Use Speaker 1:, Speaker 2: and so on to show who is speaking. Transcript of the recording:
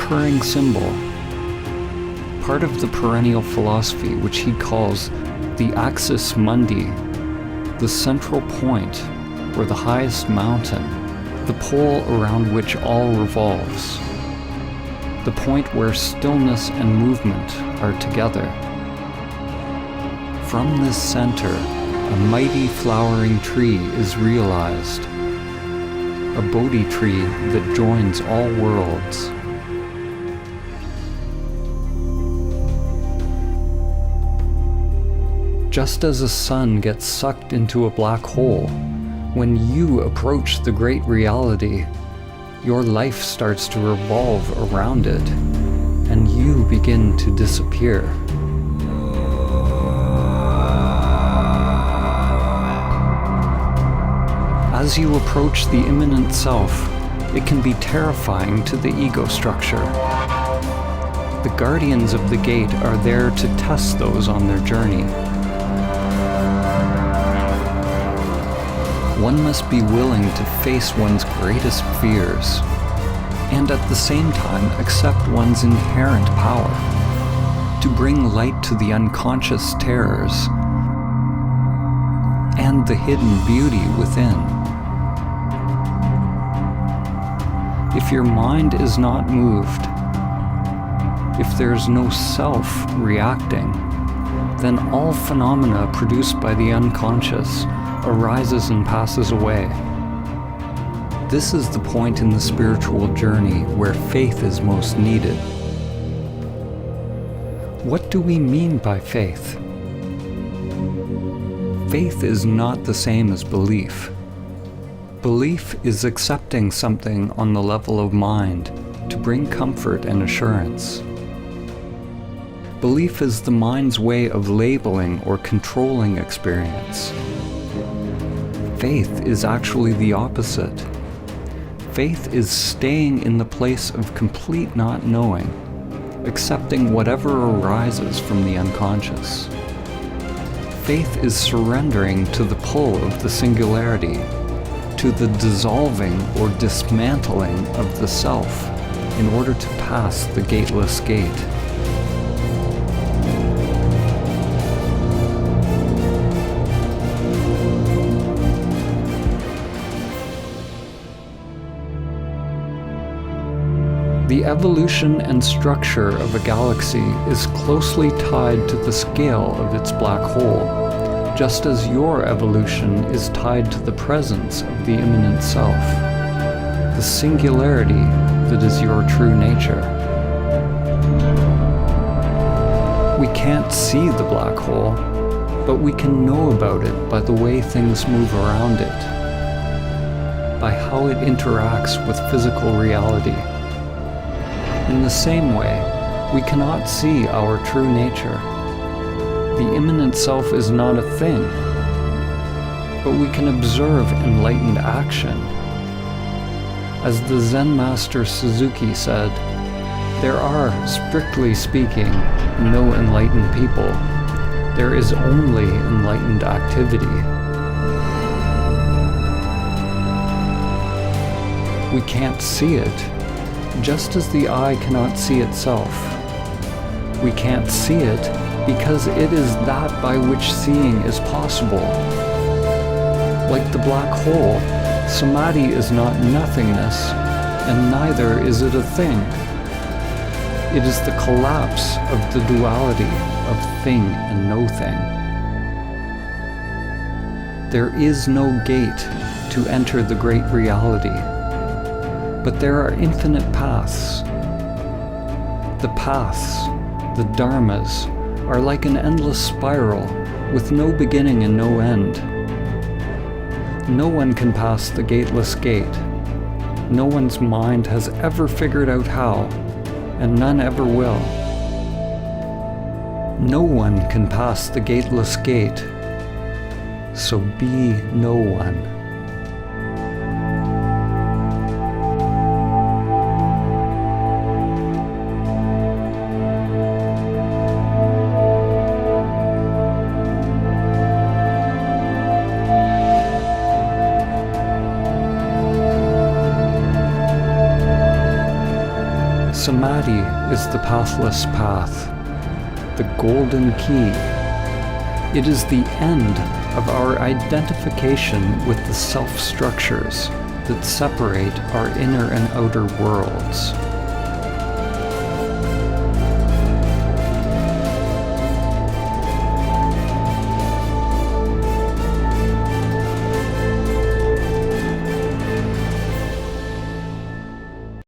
Speaker 1: recurring symbol, part of the perennial philosophy which he calls the axis mundi, the central point or the highest mountain, the pole around which all revolves, the point where stillness and movement are together. From this center, a mighty flowering tree is realized, a Bodhi tree that joins all worlds. Just as a sun gets sucked into a black hole, when you approach the great reality, your life starts to revolve around it, and you begin to disappear. As you approach the immanent self, it can be terrifying to the ego structure. The guardians of the gate are there to test those on their journey. One must be willing to face one's greatest fears, and at the same time accept one's inherent power, to bring light to the unconscious terrors and the hidden beauty within. If your mind is not moved, if there's no self reacting, then all phenomena produced by the unconscious arises and passes away. This is the point in the spiritual journey where faith is most needed. What do we mean by faith? Faith is not the same as belief. Belief is accepting something on the level of mind to bring comfort and assurance. Belief is the mind's way of labeling or controlling experience. Faith is actually the opposite. Faith is staying in the place of complete not knowing, accepting whatever arises from the unconscious. Faith is surrendering to the pull of the singularity, to the dissolving or dismantling of the self in order to pass the gateless gate. The evolution and structure of a galaxy is closely tied to the scale of its black hole, just as your evolution is tied to the presence of the immanent self, the singularity that is your true nature. We can't see the black hole, but we can know about it by the way things move around it, by how it interacts with physical reality. In the same way, we cannot see our true nature. The immanent self is not a thing, but we can observe enlightened action. As the Zen master Suzuki said, there are, strictly speaking, no enlightened people. There is only enlightened activity. We can't see it, just as the eye cannot see itself. We can't see it because it is that by which seeing is possible. Like the black hole, samadhi is not nothingness, and neither is it a thing. It is the collapse of the duality of thing and no thing. There is no gate to enter the great reality, but there are infinite paths. The paths, the dharmas, are like an endless spiral with no beginning and no end. No one can pass the gateless gate. No one's mind has ever figured out how, and none ever will. No one can pass the gateless gate, so be no one. Samadhi is the pathless path, the golden key. It is the end of our identification with the self-structures that separate our inner and outer worlds.